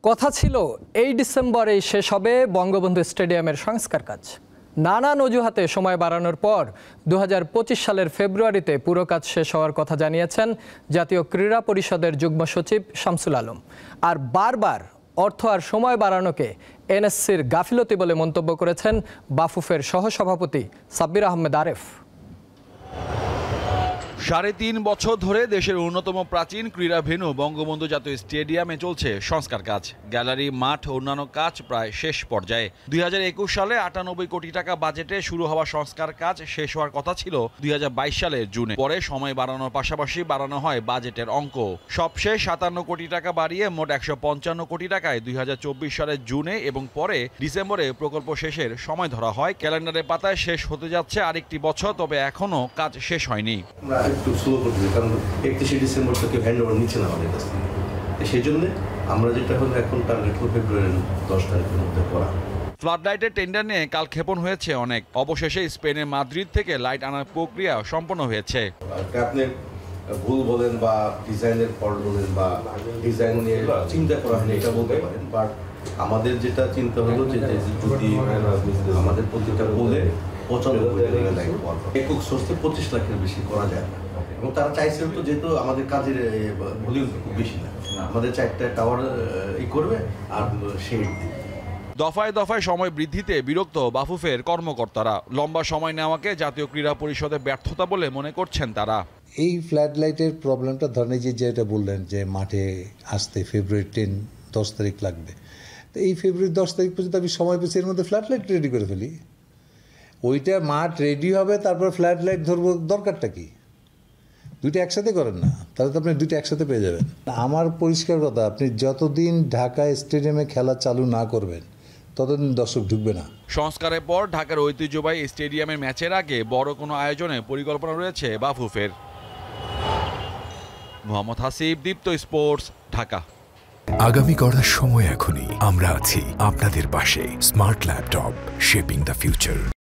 কথা ছিল এই ডিসেম্বরেই শেষ হবে বঙ্গবন্ধু স্টেডিয়ামের সংস্কার কাজ। নানান অজুহাতে সময় বাড়ানোর পর 2025 সালের ফেব্রুয়ারিতে পুরো কাজ শেষ হওয়ার কথা জানিয়েছেন জাতীয় ক্রীড়া পরিষদের যুগ্ম সচিব শামসুল আলম। আর বারবার অর্থ আর সময় বাড়ানোকে এনএসসির গাফিলতি বলে মন্তব্য করেছেন বাফুফের সহসভাপতি সাব্বির আহমেদ আরেফ। ৩.৫ বছর ধরে দেশের অন্যতম প্রাচীন ক্রীড়া ভেন্যু বঙ্গবন্ধু জাতীয় স্টেডিয়ামে চলছে সংস্কার কাজ। গ্যালারি, মাঠ, অন্যান্য কাজ প্রায় শেষ পর্যায়ে। 2021 সালে 98 কোটি টাকা বাজেটে শুরু হওয়া সংস্কার কাজ শেষ হওয়ার কথা ছিল 2022 সালের জুনে। পরে সময় বাড়ানোর পাশাপাশি বাড়ানো হয় বাজেটের অঙ্ক। সবশেষ 57 কোটি টাকা বাড়িয়ে মোট 155 কোটি টাকায় 2024 সালের জুনে এবং পরে ডিসেম্বরে প্রকল্প শেষের সময় ধরা হয়। ক্যালেন্ডারের পাতায় শেষ হতে যাচ্ছে আরেকটি বছর, তবে এখনও কাজ শেষ হয়নি। একটু স্লো করে দিবে, কারণ 31 ডিসেম্বর থেকে হ্যান্ড ওভার নিচ্ছে না আমাদের কাছ থেকে। সেই জন্য আমরা যেটা হলো এখন টার্গেট ফেব্রুয়ারির 10 তারিখের মধ্যে করা। ফ্লাড লাইটের টেন্ডার নিয়ে কালক্ষেপণ হয়েছে অনেক। অবশেষে স্পেনের মাদ্রিদ থেকে লাইট আনার প্রক্রিয়া সম্পন্ন হয়েছে। আপনি ভুল বলেন বা ডিজাইনের ফল্ট বলেন বা ডিজাইন নিয়ে চিন্তা করা হয়নি এটা বলতে পারেন, বাট আমাদের যেটা চিন্তা হলো যে যদি আমাদের প্রতিটা বলে 95 লাখ একক সোর্সে 25 লাখের বেশি করা যায় না। এবং তারা চাইছে তো, যেহেতু আমাদের কাজের ভলিউম খুব বেশি না, আমাদের 4টা টাওয়ার করবে আর শেড দিবে। দফায় দফায় সময় বৃদ্ধিতে বিরক্ত বাফুফের কর্মকর্তারা। লম্বা সময় নেওয়াকে জাতীয় ক্রীড়া পরিষদের ব্যর্থতা বলে মনে করছেন তারা। এই ফ্ল্যাড লাইটের প্রবলেমটা ধরেন যে যেটা বললেন যে মাঠে আসতে ফেব্রুয়ারি 10 তারিখ লাগবে, তো এই ফেব্রুয়ারি 10 তারিখ পর্যন্ত আমি সময় পেয়েছি, এর মধ্যে ফ্ল্যাড লাইট রেডি করে ফেলি। ওইটা মাঠ রেডি হবে, তারপর ফ্ল্যাড লাইট ধরবো, দরকারটা কি? দুইটা একসাথে করেন না, তাহলে তো আপনি দুইটা একসাথে পেয়ে যাবেন। আমার পরিষ্কার কথা, আপনি যতদিন ঢাকা স্টেডিয়ামে খেলা চালু না করবেন ততদিন দর্শক ঢুকবে না। সংস্কারের পর ঢাকার ঐতিহ্যবাহী স্টেডিয়ামের ম্যাচের আগে বড় কোনো আয়োজনে পরিকল্পনা রয়েছে বাফুফের। মোহাম্মদ হাসিব, দীপ্ত স্পোর্টস, ঢাকা। আগামী গড়ার সময় এখনই। আমরা আছি আপনাদের পাশে। Smart laptop, shaping the future.